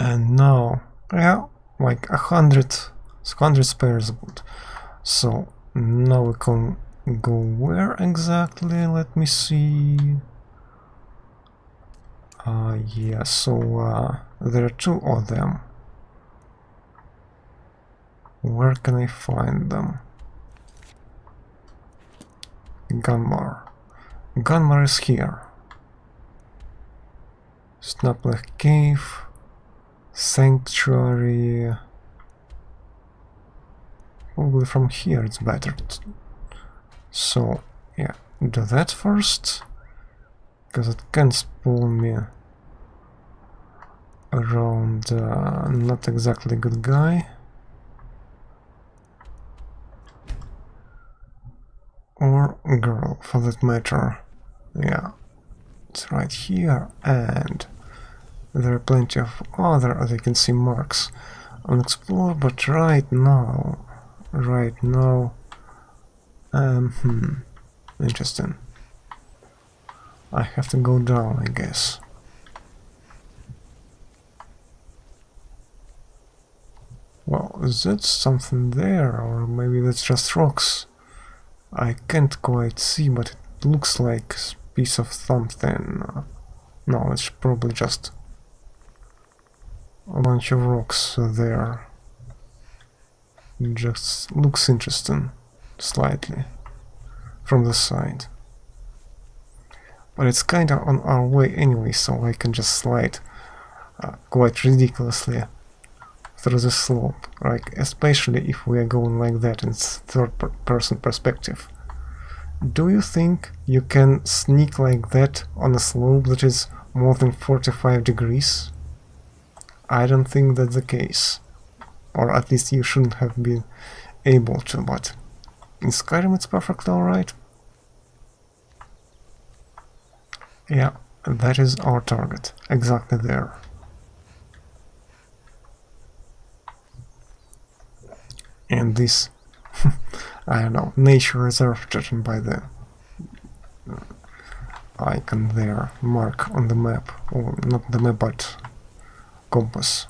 And now, yeah, like 100 spares wood. So now we can go where exactly? Let me see. Yeah, so there are two of them. Where can I find them? Gunmar. Gunmar is here. Snaplech Cave. Sanctuary. Probably from here it's better. So, yeah, do that first. Because it can spawn me around not exactly good guy. Or girl, for that matter. Yeah, it's right here, and there are plenty of other, as you can see, marks unexplored, but right now, interesting. I have to go down, I guess. Well, is that something there, or maybe that's just rocks? I can't quite see, but it looks like a piece of something. No, it's probably just a bunch of rocks there. It just looks interesting, slightly, from the side. But it's kinda on our way anyway, so I can just slide quite ridiculously through the slope, like especially if we are going like that in third-person perspective. Do you think you can sneak like that on a slope that is more than 45 degrees? I don't think that's the case. Or at least you shouldn't have been able to, but in Skyrim it's perfectly alright. Yeah, that is our target, exactly there. And this, I don't know, nature reserve judging by the icon there, mark on the map, or not the map but compass.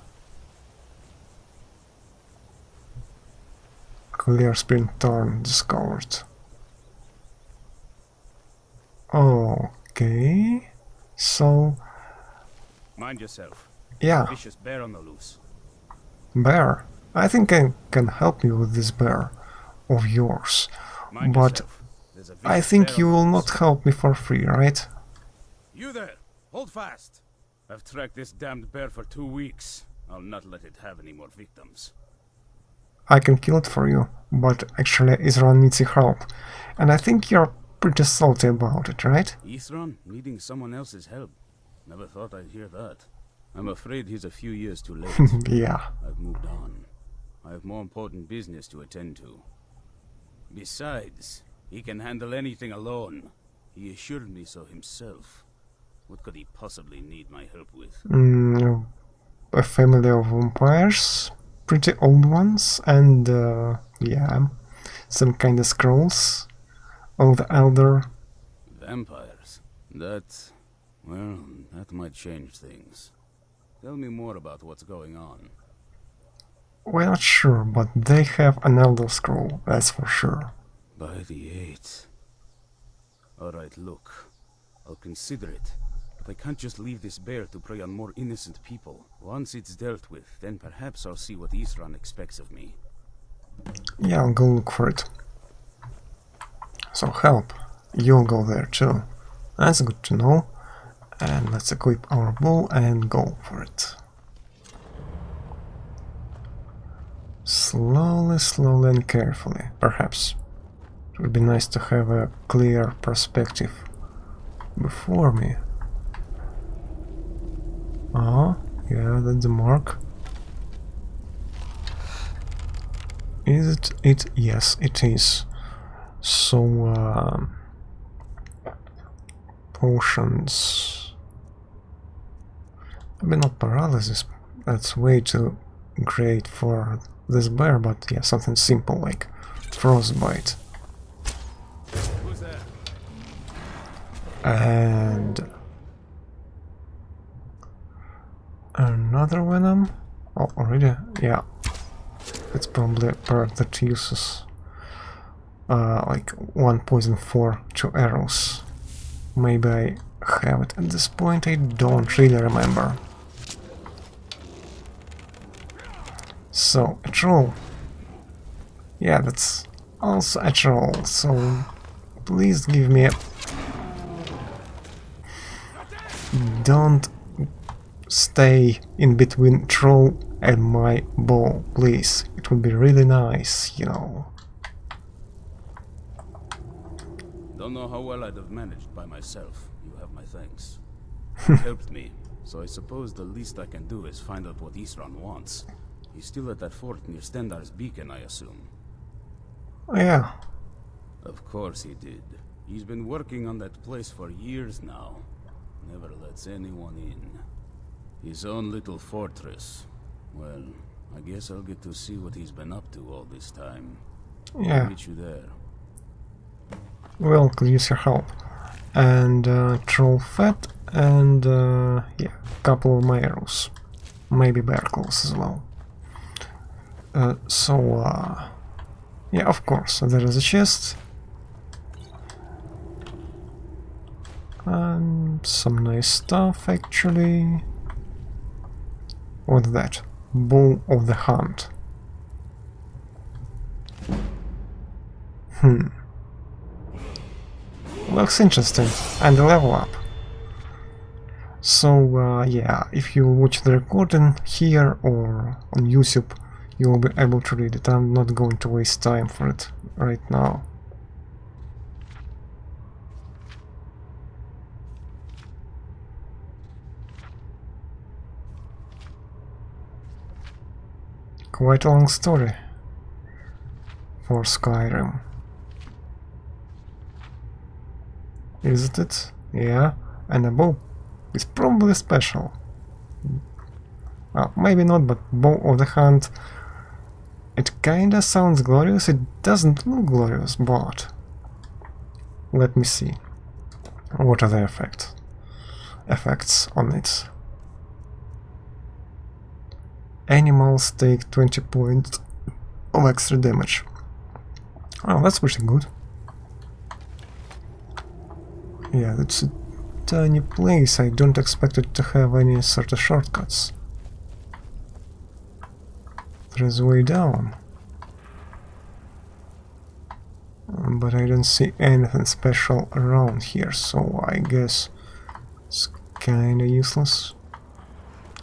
Clear Spring Tarn discovered. Okay, so... Mind yourself. Yeah. Vicious bear on the loose. Bear? I think I can help you with this bear of yours, Mind but yourself. There's a I vicious think bear you on the will loose. not help me for free, right? You there! Hold fast! I've tracked this damned bear for 2 weeks. I'll not let it have any more victims. I can kill it for you, but actually Israel needs your help, and I think you're pretty salty about it, right? Ithran needing someone else's help. Never thought I'd hear that. I'm afraid he's a few years too late. Yeah. I've moved on. I have more important business to attend to. Besides, he can handle anything alone. He assured me so himself. What could he possibly need my help with? A family of vampires, pretty old ones, and yeah, some kind of scrolls of the elder. Vampires? That... well, that might change things. Tell me more about what's going on. We're not sure, but they have an elder scroll, that's for sure. By the 8th. Alright, look. I'll consider it. But I can't just leave this bear to prey on more innocent people. Once it's dealt with, then perhaps I'll see what Ithran expects of me. Yeah, I'll go look for it. So help, you'll go there too. That's good to know. And let's equip our bow and go for it. Slowly and carefully, perhaps. It would be nice to have a clear perspective before me. Oh, yeah, that's the mark. Is it? Yes, it is. So, potions. Maybe not paralysis, that's way too great for this bear, but yeah, something simple like frostbite. Who's there? And Another venom? Oh, already? Yeah. It's probably a part that uses like 1 poison for 2 arrows. Maybe I have it at this point, I don't really remember. So, a troll. Yeah, that's also a troll, so please give me a... Don't stay in between troll and my bow, please. It would be really nice, you know. Don't know how well I'd have managed by myself. You have my thanks. You helped me, so I suppose the least I can do is find out what Isran wants. He's still at that fort near Stendar's beacon, I assume. Oh, yeah. Of course he did. He's been working on that place for years now. Never lets anyone in. His own little fortress. Well, I guess I'll get to see what he's been up to all this time. Yeah. I'll meet you there. Well, could use your help. And troll fat and yeah, couple of my arrows. Maybe bear claws as well. Yeah, of course, there is a chest. And some nice stuff, actually. What's that? Bow of the Hunt. Looks interesting. And a level up. So, yeah, if you watch the recording here or on YouTube, you will be able to read it. I'm not going to waste time for it right now. Quite a long story for Skyrim. Isn't it? Yeah, and a bow is probably special. Well, maybe not, but Bow of the Hunt, it kinda sounds glorious. It doesn't look glorious, but let me see. What are the effects on it? Animals take 20 points of extra damage. Oh, that's pretty good. Yeah, that's a tiny place. I don't expect it to have any sort of shortcuts. There's a way down. But I don't see anything special around here, so I guess it's kinda useless.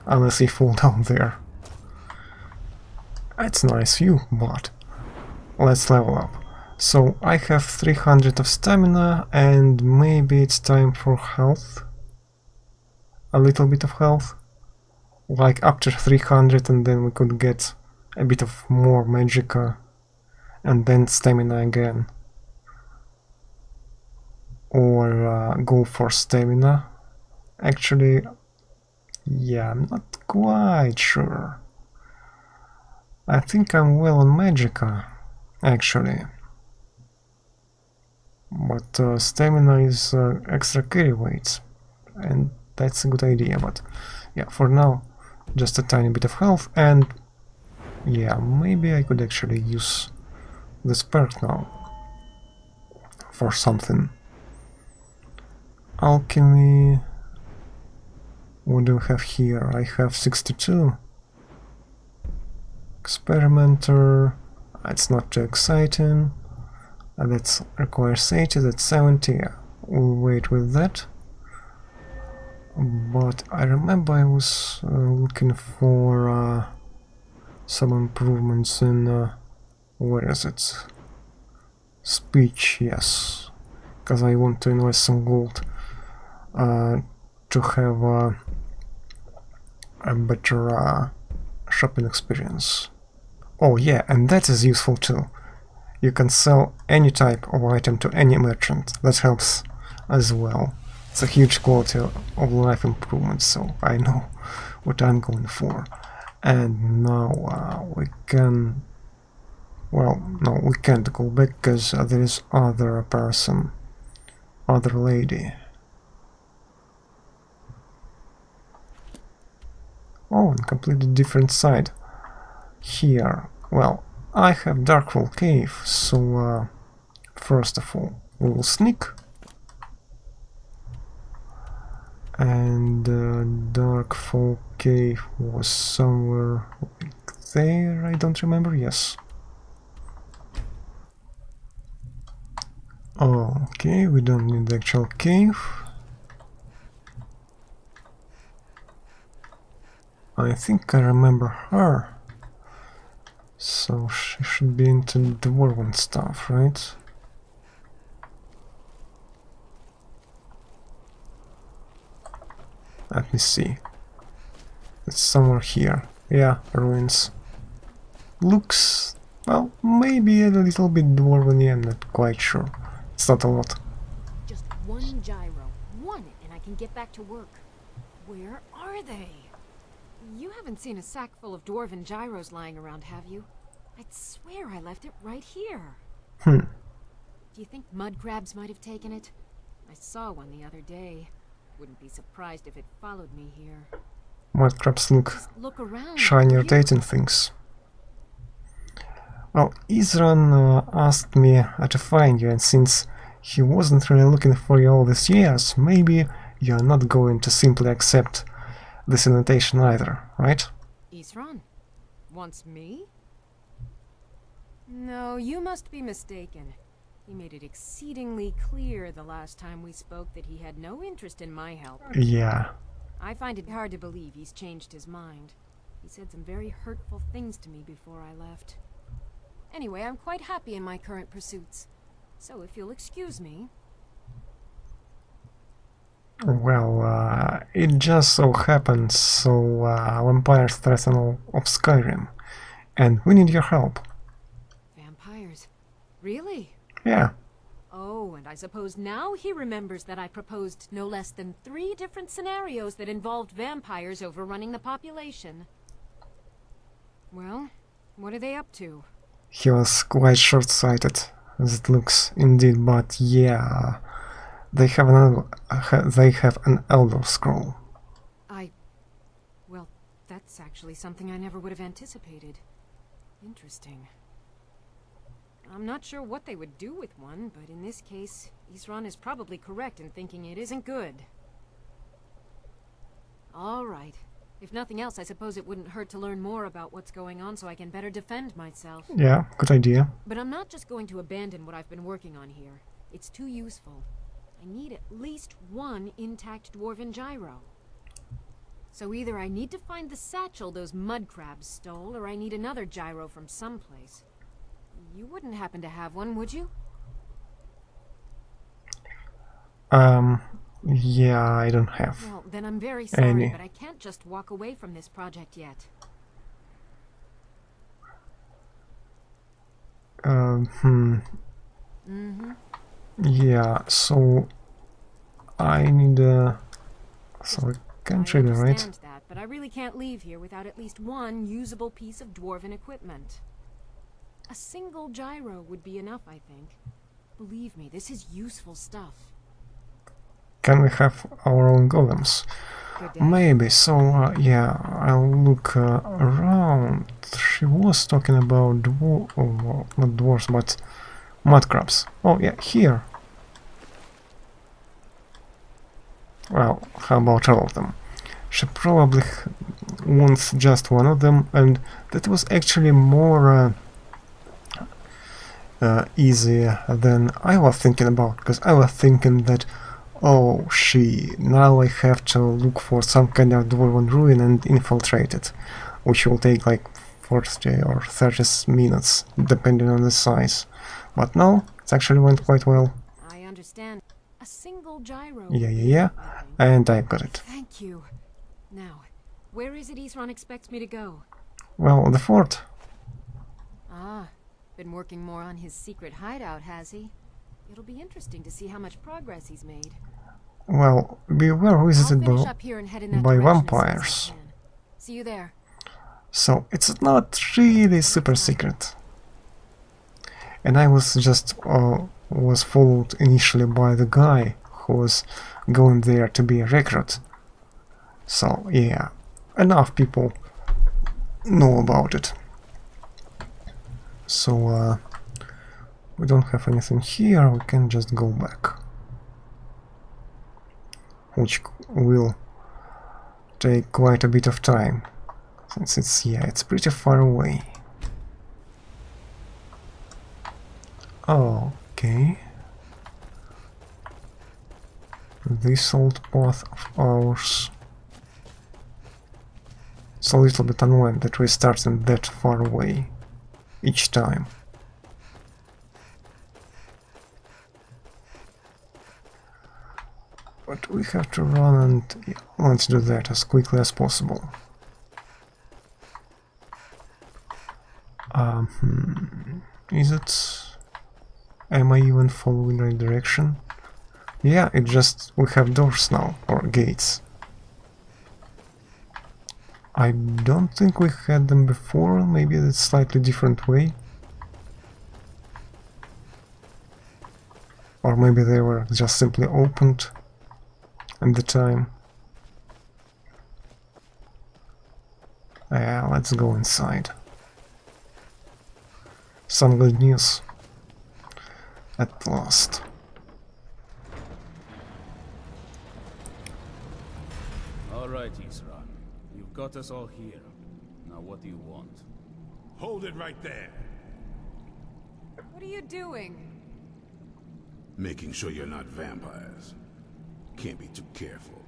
Unless I fall down there. It's a nice view, but let's level up. So I have 300 of stamina, and maybe it's time for health. A little bit of health. Like up to 300, and then we could get a bit of more magicka, and then stamina again. Or go for stamina. Actually, yeah, I'm not quite sure. I think I'm well on magicka, actually. But stamina is extra carry weights, and that's a good idea. But yeah, for now, just a tiny bit of health, and yeah, maybe I could actually use this perk now for something. Alchemy. What do we have here? I have 62. Experimenter. It's not too exciting. That requires 80, that's 70. We'll wait with that. But I remember I was looking for some improvements in where is it? Speech, yes. Because I want to invest some gold to have a better shopping experience. Oh yeah, and that is useful too. You can sell any type of item to any merchant. That helps as well. It's a huge quality of life improvement, so I know what I'm going for. And now we can... Well, no, we can't go back because there is other person, other lady. Oh, on completely different side. Here, well, I have Darkfall Cave, so first of all, we will sneak. And Darkfall Cave was somewhere like there, I don't remember, yes. Okay, we don't need the actual cave. I think I remember her. So she should be into dwarven stuff, right? Let me see. It's somewhere here. Yeah, ruins. Looks, well, maybe a little bit dwarven, I'm not quite sure. It's not a lot. Just one gyro. One, and I can get back to work. Where are they? You haven't seen a sack full of dwarven gyros lying around, have you? I'd swear I left it right here. Do you think mud crabs might have taken it? I saw one the other day. Wouldn't be surprised if it followed me here. Mud crabs Look around. shiny, rotating things. Well, Isran asked me to find you, and since he wasn't really looking for you all these years, maybe you're not going to simply accept this invitation either, right? Isran? Wants me? No, you must be mistaken. He made it exceedingly clear the last time we spoke that he had no interest in my help. Yeah. I find it hard to believe he's changed his mind. He said some very hurtful things to me before I left. Anyway, I'm quite happy in my current pursuits. So if you'll excuse me... Well, it just so happens so vampires threaten all of Skyrim, and we need your help. Vampires? Really? Yeah. Oh, and I suppose now he remembers that I proposed no less than 3 different scenarios that involved vampires overrunning the population. Well, what are they up to? He was quite short-sighted, as it looks, indeed, but yeah, they have an Elder Scroll. Well, that's actually something I never would have anticipated. Interesting. I'm not sure what they would do with one, but in this case, Isran is probably correct in thinking it isn't good. All right. If nothing else, I suppose it wouldn't hurt to learn more about what's going on so I can better defend myself. Yeah, good idea. But I'm not just going to abandon what I've been working on here. It's too useful. I need at least one intact dwarven gyro. So either I need to find the satchel those mud crabs stole, or I need another gyro from someplace. You wouldn't happen to have one, would you? Yeah, I don't have. Well, then I'm very sorry, any. but I can't just walk away from this project yet. Yeah, so I need so I can trigger, I right? understand that, but I really can't leave here without at least one usable piece of dwarven equipment. A single gyro would be enough, I think. Believe me, this is useful stuff. Can we have our own golems? Good day. Maybe, so yeah, I'll look around. She was talking about not dwarves, but mud crabs. Oh yeah, here. Well, how about all of them? She probably wants just one of them, and that was actually more easy than I was thinking about, because I was thinking that, oh, now I have to look for some kind of dwarven ruin and infiltrate it, which will take like 40 or 30 minutes, depending on the size. But no, it actually went quite well. I understand. A single gyro. Yeah, and I got it. Thank you. Now, where is it Isran expects me to go? Well, the fort. Ah, been working more on his secret hideout, has he? It'll be interesting to see how much progress he's made. Well, we were visited I'll finish up here and head in that by direction as soon as I vampires. can. See you there. So it's not really super secret. And I was just was followed initially by the guy who was going there to be a recruit. So yeah, enough people know about it. So we don't have anything here, we can just go back, which will take quite a bit of time, since it's pretty far away. Okay. This old path of ours. It's a little bit annoying that we're starting that far away each time. But we have to run, and let's do that as quickly as possible. Is it... Am I even following the right direction? Yeah, it just... we have doors now, or gates. I don't think we had them before, maybe it's a slightly different way. Or maybe they were just simply opened at the time. Yeah, let's go inside. Some good news. At last. Alright, Isra. You've got us all here. Now what do you want? Hold it right there. What are you doing? Making sure you're not vampires. Can't be too careful.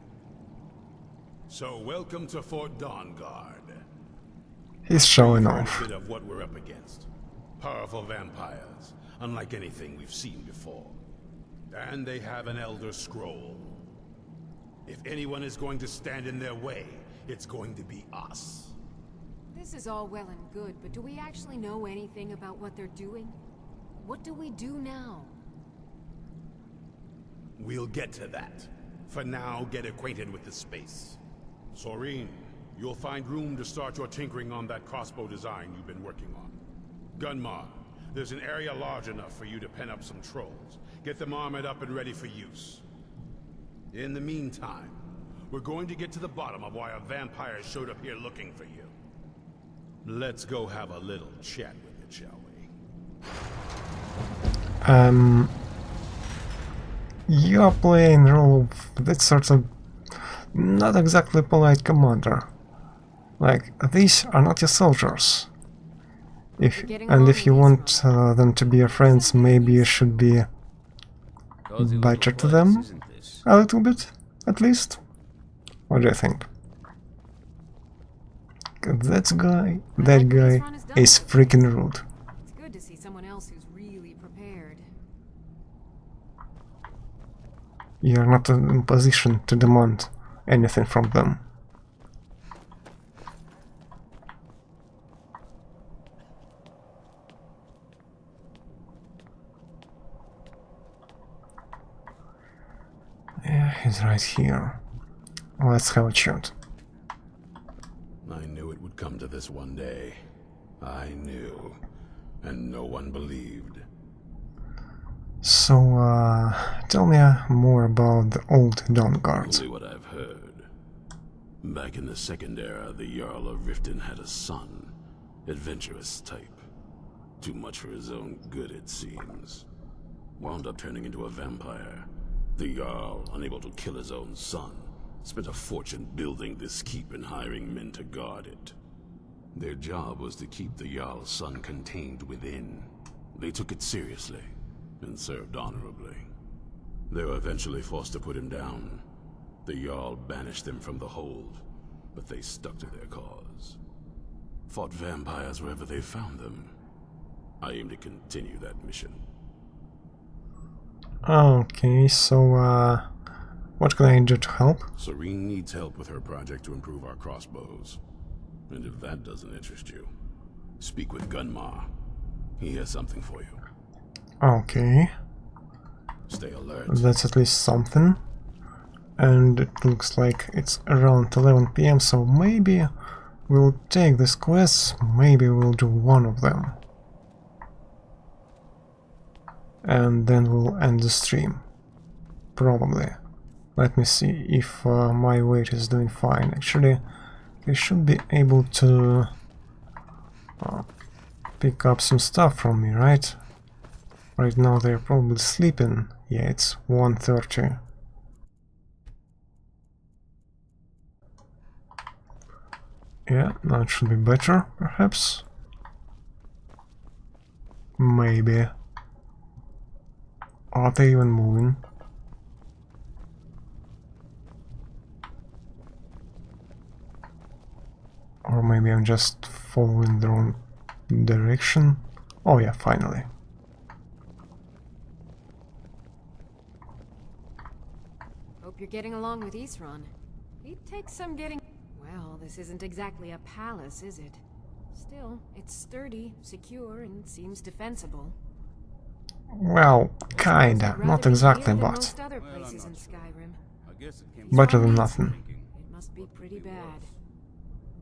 So welcome to Fort Dawnguard. He's showing Heard off. a bit of what we're up against. Powerful vampires, unlike anything we've seen before. And they have an Elder Scroll. If anyone is going to stand in their way, it's going to be us. This is all well and good, but do we actually know anything about what they're doing? What do we do now? We'll get to that. For now, get acquainted with the space. Soreen, you'll find room to start your tinkering on that crossbow design you've been working on. Gunmar, there's an area large enough for you to pen up some trolls. Get them armored up and ready for use. In the meantime, we're going to get to the bottom of why a vampire showed up here looking for you. Let's go have a little chat with it, shall we? You are playing the role of that sort of not exactly polite commander. Like, these are not your soldiers. If you want them to be your friends, maybe you should be better to them a little bit, at least. What do you think? That guy is freaking rude. It's good to see someone else who's really prepared. You're not in position to demand anything from them. Yeah, he's right here. Let's have a chat. I knew it would come to this one day. I knew. And no one believed. So, tell me more about the old Dawnguard. Only what I've heard. Back in the Second Era, the Jarl of Riften had a son. Adventurous type. Too much for his own good, it seems. Wound up turning into a vampire. The Jarl, unable to kill his own son, spent a fortune building this keep and hiring men to guard it. Their job was to keep the Jarl's son contained within. They took it seriously and served honorably. They were eventually forced to put him down. The Jarl banished them from the hold, but they stuck to their cause. Fought vampires wherever they found them. I aim to continue that mission. Okay, so, what can I do to help? Soreen needs help with her project to improve our crossbows. And if that doesn't interest you, speak with Gunmar. He has something for you. Okay, Stay alert. that's at least something. And it looks like it's around 11 PM, so maybe we'll take this quest, maybe we'll do one of them. And then we'll end the stream. Probably. Let me see if my weight is doing fine. Actually, they should be able to pick up some stuff from me, right? Right now they're probably sleeping. Yeah, it's 1:30. Yeah, now it should be better, perhaps. Maybe. Are they even moving? Or maybe I'm just following the wrong direction. Oh yeah, finally. Hope you're getting along with Isran. It takes some getting... Well, this isn't exactly a palace, is it? Still, it's sturdy, secure, and seems defensible. Well, kinda. Not exactly, but Most other places in Skyrim. I guess it came better than Zombies? nothing. thinking. It must be pretty bad.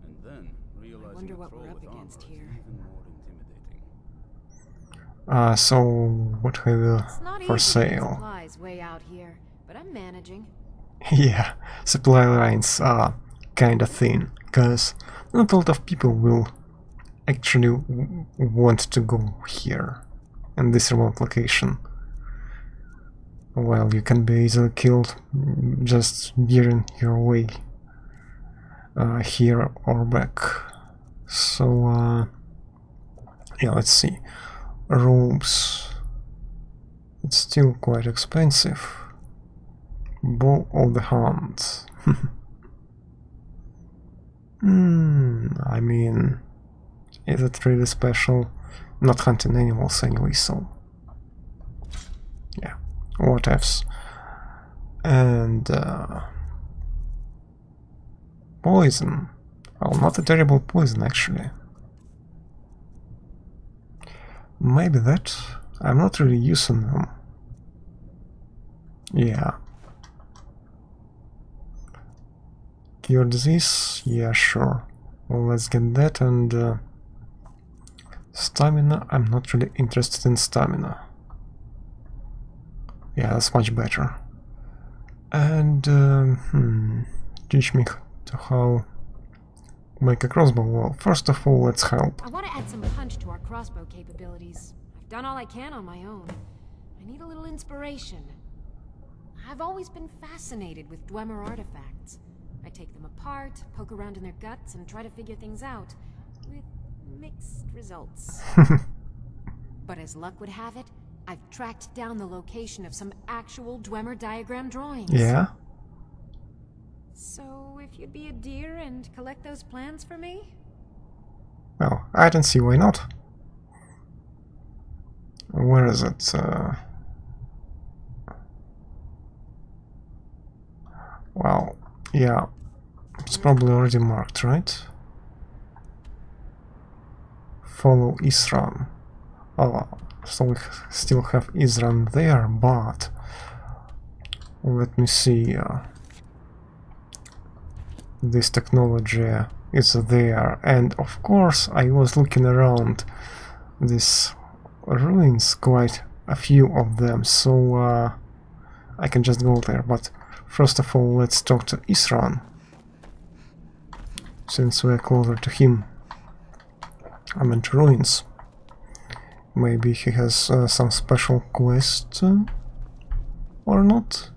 And then realizing wonder a what we're troll up with against armor is here. even more intimidating. So what have you It's not for easy to get sale? supplies way out here, but I'm managing. Yeah, supply lines are kinda thin, cause not a lot of people will actually want to go here, in this remote location. Well, you can be easily killed just gearing your way here or back. So, yeah, let's see. Robes. It's still quite expensive. Bow of the Hunt. I mean, is it really special? Not hunting animals anyway, so... yeah, what ifs. And... poison. Well, not a terrible poison, actually. Maybe that. I'm not really using them. Yeah. Cure disease? Yeah, sure. Well, let's get that, and stamina? I'm not really interested in stamina. Yeah, that's much better. And, teach me to how make a crossbow. Well, first of all, let's help. I want to add some punch to our crossbow capabilities. I've done all I can on my own. I need a little inspiration. I've always been fascinated with Dwemer artifacts. I take them apart, poke around in their guts, and try to figure things out, with mixed results. But as luck would have it, I've tracked down the location of some actual Dwemer diagram drawings. Yeah? So, if you'd be a dear and collect those plans for me? Well, I don't see why not. Where is it? Well, yeah, it's probably already marked, right? Follow Isran. Oh, so we still have Isran there, but let me see. This technology is there, and of course I was looking around these ruins, quite a few of them, so I can just go there. But first of all, let's talk to Isran, since we're closer to him. I'm into ruins. Maybe he has some special quest, or not?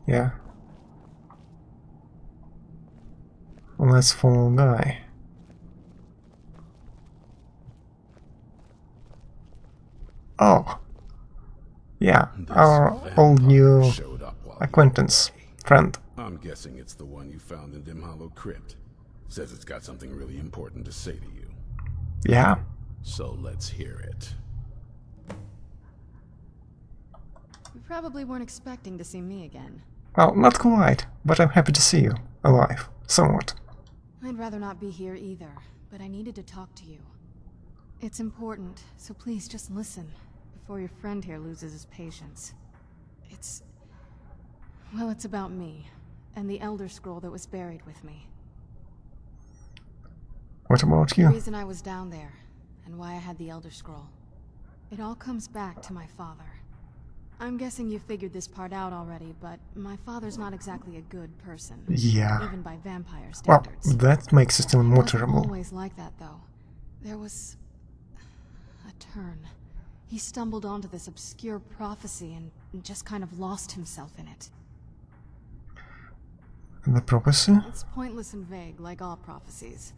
Yeah. Let's follow guy. Oh, yeah, our old new acquaintance, friend. I'm guessing it's the one you found in Dim Hollow Crypt. Says it's got something really important to say to you. Yeah. So let's hear it. You probably weren't expecting to see me again. Well, not quite, but I'm happy to see you alive, somewhat. I'd rather not be here either, but I needed to talk to you. It's important, so please just listen, before your friend here loses his patience. Well, it's about me, and the Elder Scroll that was buried with me. What about The you? reason I was down there, and why I had the Elder Scroll. It all comes back to my father. I'm guessing you figured this part out already, but my father's not exactly a good person. Yeah. Even by vampire Well, standards. that makes it even more It wasn't terrible. always like that, though. There was a turn. He stumbled onto this obscure prophecy and just kind of lost himself in it. The prophecy? It's pointless and vague, like all prophecies.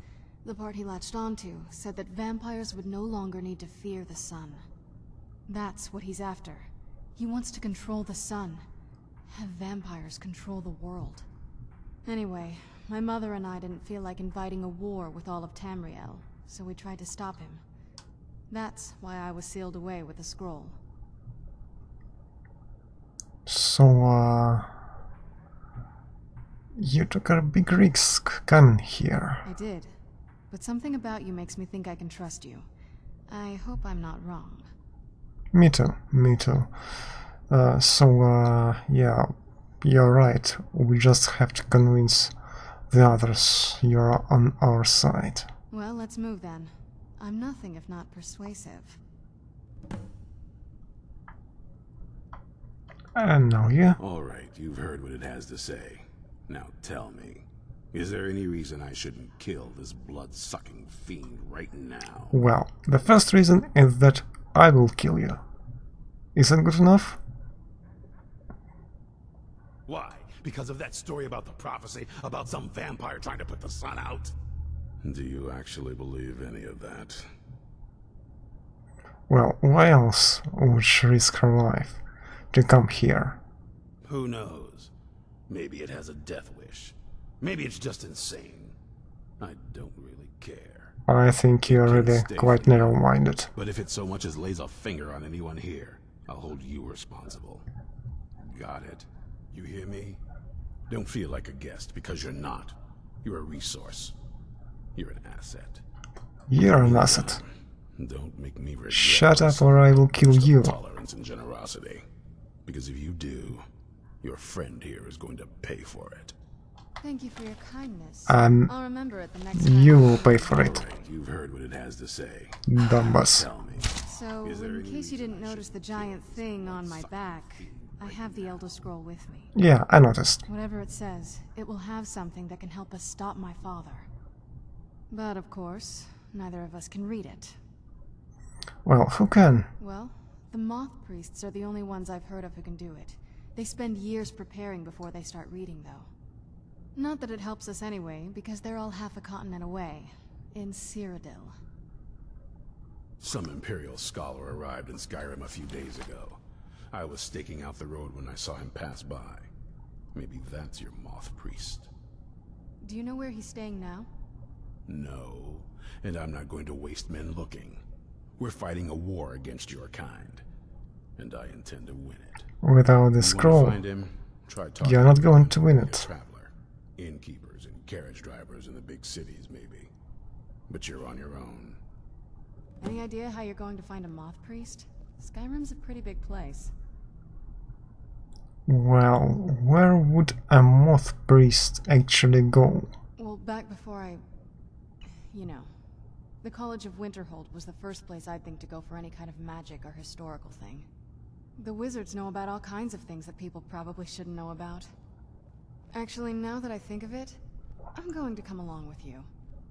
The part he latched onto said that vampires would no longer need to fear the sun. That's what he's after. He wants to control the sun. Have vampires control the world. Anyway, my mother and I didn't feel like inviting a war with all of Tamriel, so we tried to stop him. That's why I was sealed away with a scroll. So, you took a big risk coming here. I did. But something about you makes me think I can trust you. I hope I'm not wrong. Me too, me too. Yeah, you're right. We just have to convince the others you're on our side. Well, let's move then. I'm nothing if not persuasive. And now you? Alright, you've heard what it has to say. Now tell me, is there any reason I shouldn't kill this blood-sucking fiend right now? Well, the first reason is that I will kill you. Is that good enough? Why? Because of that story about the prophecy, about some vampire trying to put the sun out? Do you actually believe any of that? Well, why else would she risk her life to come here? Who knows? Maybe it has a death wish. Maybe it's just insane. I don't really care. I think you're really quite narrow-minded. But if it so much as lays a finger on anyone here, I'll hold you responsible. Got it? You hear me? Don't feel like a guest, because you're not. You're a resource. You're an asset. You're an asset. Don't make me regret Shut up what's or I will kill you. tolerance and generosity. Because if you do, your friend here is going to pay for it. Thank you for your kindness. I'll remember it the next time. You will pay for it, Alright, you've heard what it has to say. dumbass. Tell me. So, Is there in any case you reason didn't I notice the should kill giant this thing on my blood-sucking back, fiend I right have the now? Elder Scroll with me. Yeah, I noticed. Whatever it says, it will have something that can help us stop my father. But of course, neither of us can read it. Well, who can? Well, the Moth Priests are the only ones I've heard of who can do it. They spend years preparing before they start reading, though. Not that it helps us anyway, because they're all half a continent away, in Cyrodiil. Some Imperial scholar arrived in Skyrim a few days ago. I was staking out the road when I saw him pass by. Maybe that's your Moth Priest. Do you know where he's staying now? No, and I'm not going to waste men looking. We're fighting a war against your kind, and I intend to win it. Without the You wanna scroll, find him? Try talking you're not to going him. to win Be a it. traveler, innkeepers and carriage drivers in the big cities, maybe. But you're on your own. Any idea how you're going to find a Moth Priest? Skyrim's a pretty big place. Well, where would a Moth Priest actually go? Well, back before you know. The College of Winterhold was the first place I'd think to go for any kind of magic or historical thing. The wizards know about all kinds of things that people probably shouldn't know about. Actually, now that I think of it, I'm going to come along with you.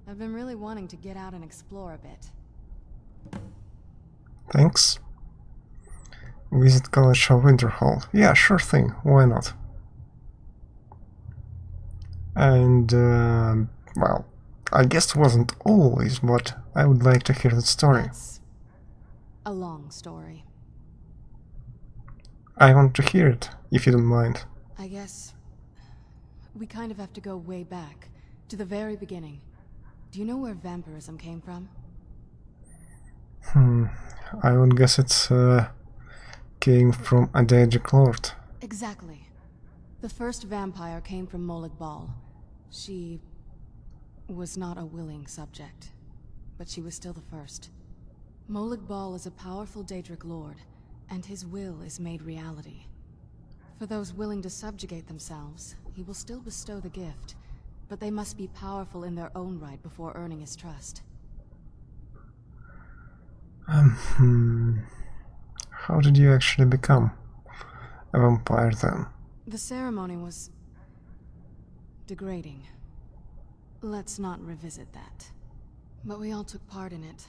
I've been really wanting to get out and explore a bit. Thanks. Visit College of Winterhold. Yeah, sure thing. Why not? And, well, I guess it wasn't always, but I would like to hear the story. That's a long story. I want to hear it, if you don't mind. I guess we kind of have to go way back, to the very beginning. Do you know where vampirism came from? I would guess it came from a Daedric Lord. Exactly. The first vampire came from Molag Bal. She was not a willing subject, but she was still the first. Molag Bal is a powerful Daedric Lord, and his will is made reality. For those willing to subjugate themselves, he will still bestow the gift, but they must be powerful in their own right before earning his trust. How did you actually become a vampire then. The ceremony was degrading. Let's not revisit that. But we all took part in it.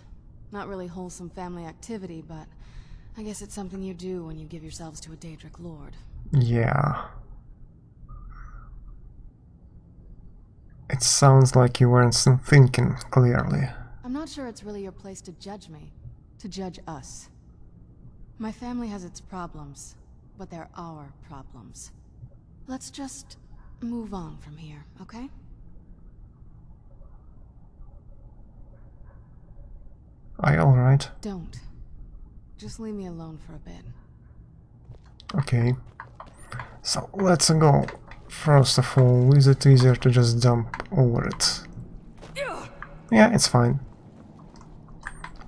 Not really wholesome family activity, but I guess it's something you do when you give yourselves to a Daedric lord. Yeah. It sounds like you weren't still thinking clearly. I'm not sure it's really your place to judge me. To judge us. My family has its problems, but they're our problems. Let's just move on from here, okay? Alright. Don't. Just leave me alone for a bit. Okay. So let's go. First of all, is it easier to just jump over it? Yeah, it's fine.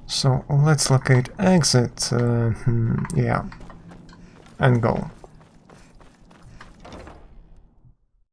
So let's locate exit. Yeah. And go.